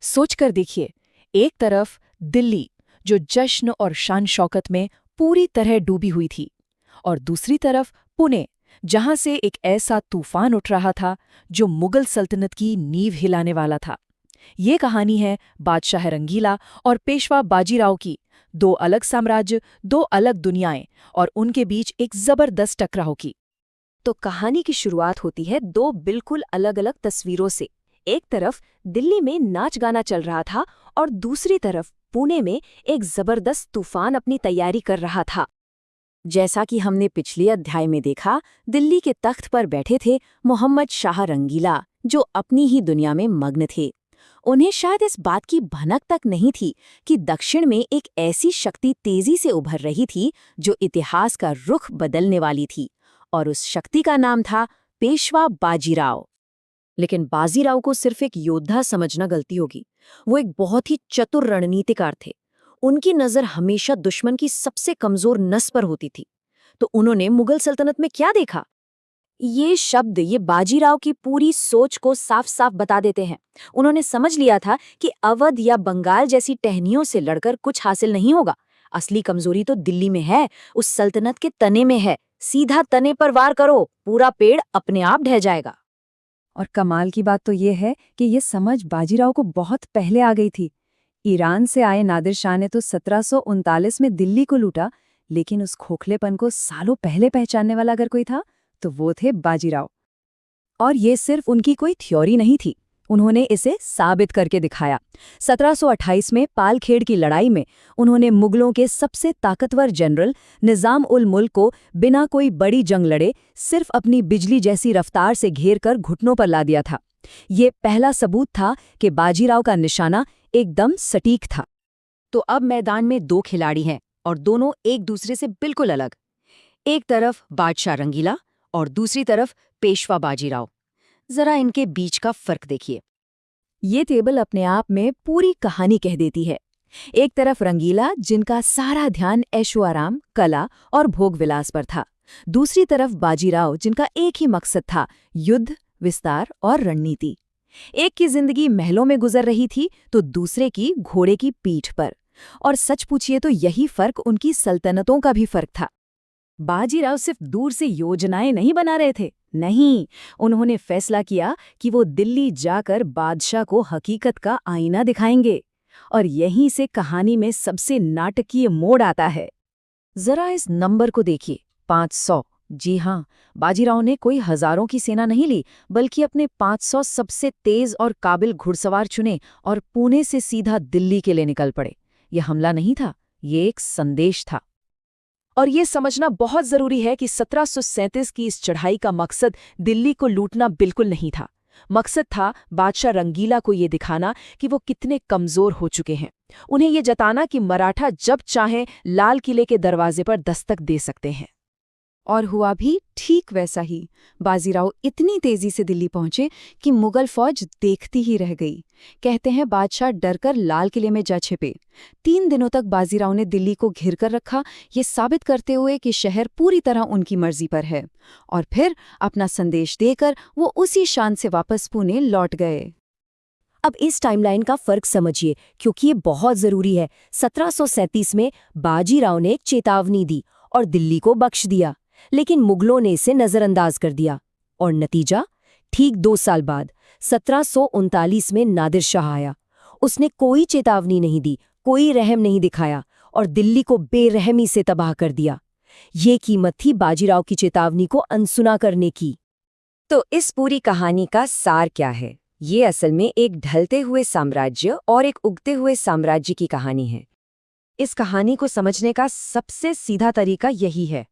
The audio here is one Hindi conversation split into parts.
सोच कर देखिए, एक तरफ दिल्ली जो जश्न और शान शौकत में पूरी तरह डूबी हुई थी, और दूसरी तरफ पुणे जहां से एक ऐसा तूफान उठ रहा था जो मुगल सल्तनत की नींव हिलाने वाला था। ये कहानी है बादशाह रंगीला और पेशवा बाजीराव की। दो अलग साम्राज्य, दो अलग दुनियाएं और उनके बीच एक जबरदस्त टकराव की। तो कहानी की शुरुआत होती है दो बिल्कुल अलग अलग तस्वीरों से। एक तरफ दिल्ली में नाच गाना चल रहा था और दूसरी तरफ पुणे में एक जबरदस्त तूफान अपनी तैयारी कर रहा था। जैसा कि हमने पिछले अध्याय में देखा, दिल्ली के तख्त पर बैठे थे मोहम्मद शाह रंगीला, जो अपनी ही दुनिया में मग्न थे। उन्हें शायद इस बात की भनक तक नहीं थी कि दक्षिण में एक ऐसी शक्ति तेजी से उभर रही थी जो इतिहास का रुख बदलने वाली थी, और उस शक्ति का नाम था पेशवा बाजीराव। लेकिन बाजीराव को सिर्फ एक योद्धा समझना गलती होगी। वो एक बहुत ही चतुर रणनीतिकार थे। उनकी नज़र हमेशा दुश्मन की सबसे कमजोर नस पर होती थी। तो उन्होंने मुगल सल्तनत में क्या देखा? ये शब्द ये बाजीराव की पूरी सोच को साफ साफ बता देते हैं। उन्होंने समझ लिया था कि अवध या बंगाल जैसी टहनियों से लड़कर कुछ हासिल नहीं होगा। असली कमजोरी तो दिल्ली में है, उस सल्तनत के तने में है। सीधा तने पर वार करो, पूरा पेड़ अपने आप ढह जाएगा। और कमाल की बात तो ये है कि ये समझ बाजीराव को बहुत पहले आ गई थी। ईरान से आए नादिर शाह ने तो 1739 में दिल्ली को लूटा, लेकिन उस खोखलेपन को सालों पहले पहचानने वाला अगर कोई था तो वो थे बाजीराव। और ये सिर्फ उनकी कोई थ्योरी नहीं थी, उन्होंने इसे साबित करके दिखाया। 1728 में पालखेड़ की लड़ाई में उन्होंने मुगलों के सबसे ताकतवर जनरल निजाम उल मुल्क को बिना कोई बड़ी जंग लड़े सिर्फ अपनी बिजली जैसी रफ्तार से घेर कर घुटनों पर ला दिया था। ये पहला सबूत था कि बाजीराव का निशाना एकदम सटीक था। तो अब मैदान में दो खिलाड़ी हैं और दोनों एक दूसरे से बिल्कुल अलग। एक तरफ बादशाह रंगीला और दूसरी तरफ पेशवा बाजीराव। जरा इनके बीच का फर्क देखिए। ये टेबल अपने आप में पूरी कहानी कह देती है। एक तरफ रंगीला, जिनका सारा ध्यान ऐशो आराम, कला और भोग विलास पर था। दूसरी तरफ बाजीराव, जिनका एक ही मकसद था, युद्ध, विस्तार और रणनीति। एक की जिंदगी महलों में गुजर रही थी तो दूसरे की घोड़े की पीठ पर। और सच पूछिए तो यही फर्क उनकी सल्तनतों का भी फर्क था। बाजीराव सिर्फ दूर से योजनाएं नहीं बना रहे थे, नहीं, उन्होंने फैसला किया कि वो दिल्ली जाकर बादशाह को हकीकत का आईना दिखाएंगे। और यहीं से कहानी में सबसे नाटकीय मोड़ आता है। जरा इस नंबर को देखिए, 500। जी हाँ, बाजीराव ने कोई हजारों की सेना नहीं ली, बल्कि अपने 500 सबसे तेज और काबिल घुड़सवार चुने और पुणे से सीधा दिल्ली के लिए निकल पड़े। यह हमला नहीं था, ये एक संदेश था। और ये समझना बहुत जरूरी है कि 1737 की इस चढ़ाई का मकसद दिल्ली को लूटना बिल्कुल नहीं था। मकसद था बादशाह रंगीला को ये दिखाना कि वो कितने कमजोर हो चुके हैं। उन्हें ये जताना कि मराठा जब चाहें लाल किले के दरवाजे पर दस्तक दे सकते हैं। और हुआ भी ठीक वैसा ही। बाजीराव इतनी तेजी से दिल्ली पहुंचे कि मुगल फौज देखती ही रह गई। कहते हैं बादशाह डरकर लाल किले में जा छिपे। 3 दिनों तक बाजीराव ने दिल्ली को घिर कर रखा, ये साबित करते हुए कि शहर पूरी तरह उनकी मर्जी पर है। और फिर अपना संदेश देकर वो उसी शान से वापस पुणे लौट गए। अब इस टाइमलाइन का फर्क समझिए, क्योंकि ये बहुत जरूरी है। 1737 में बाजीराव ने एक चेतावनी दी और दिल्ली को बख्श दिया, लेकिन मुगलों ने इसे नजरअंदाज कर दिया। और नतीजा? ठीक 2 साल बाद 1739 में नादिर शाह आया। उसने कोई चेतावनी नहीं दी, कोई रहम नहीं दिखाया और दिल्ली को बेरहमी से तबाह कर दिया। ये कीमत थी बाजीराव की चेतावनी को अनसुना करने की। तो इस पूरी कहानी का सार क्या है? ये असल में एक ढलते हुए साम्राज्य और एक उगते हुए साम्राज्य की कहानी है। इस कहानी को समझने का सबसे सीधा तरीका यही है।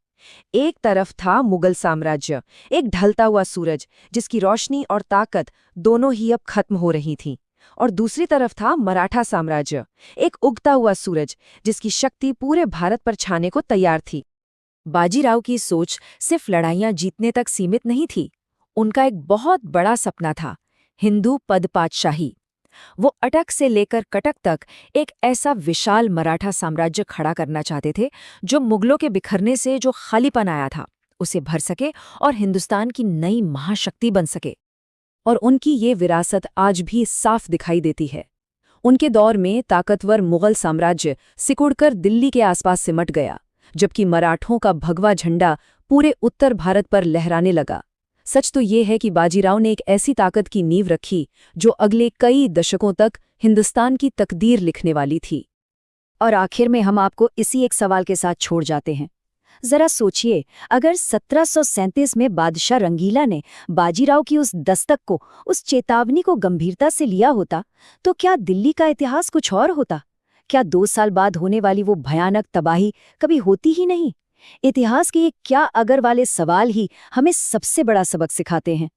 एक तरफ था मुगल साम्राज्य, एक ढलता हुआ सूरज जिसकी रोशनी और ताकत दोनों ही अब खत्म हो रही थीं। और दूसरी तरफ था मराठा साम्राज्य, एक उगता हुआ सूरज जिसकी शक्ति पूरे भारत पर छाने को तैयार थी। बाजीराव की सोच सिर्फ लड़ाइयां जीतने तक सीमित नहीं थी। उनका एक बहुत बड़ा सपना था, हिंदू पदपातशाही। वो अटक से लेकर कटक तक एक ऐसा विशाल मराठा साम्राज्य खड़ा करना चाहते थे जो मुगलों के बिखरने से जो खालीपन आया था उसे भर सके और हिंदुस्तान की नई महाशक्ति बन सके। और उनकी ये विरासत आज भी साफ दिखाई देती है। उनके दौर में ताकतवर मुगल साम्राज्य सिकुड़कर दिल्ली के आसपास सिमट गया, जबकि मराठों का भगवा झंडा पूरे उत्तर भारत पर लहराने लगा। सच तो ये है कि बाजीराव ने एक ऐसी ताकत की नींव रखी जो अगले कई दशकों तक हिंदुस्तान की तकदीर लिखने वाली थी। और आखिर में हम आपको इसी एक सवाल के साथ छोड़ जाते हैं। जरा सोचिए, अगर 1737 में बादशाह रंगीला ने बाजीराव की उस दस्तक को, उस चेतावनी को गंभीरता से लिया होता, तो क्या दिल्ली का इतिहास कुछ और होता? क्या 2 साल बाद होने वाली वो भयानक तबाही कभी होती ही नहीं? इतिहास के ये क्या अगर वाले सवाल ही हमें सबसे बड़ा सबक सिखाते हैं।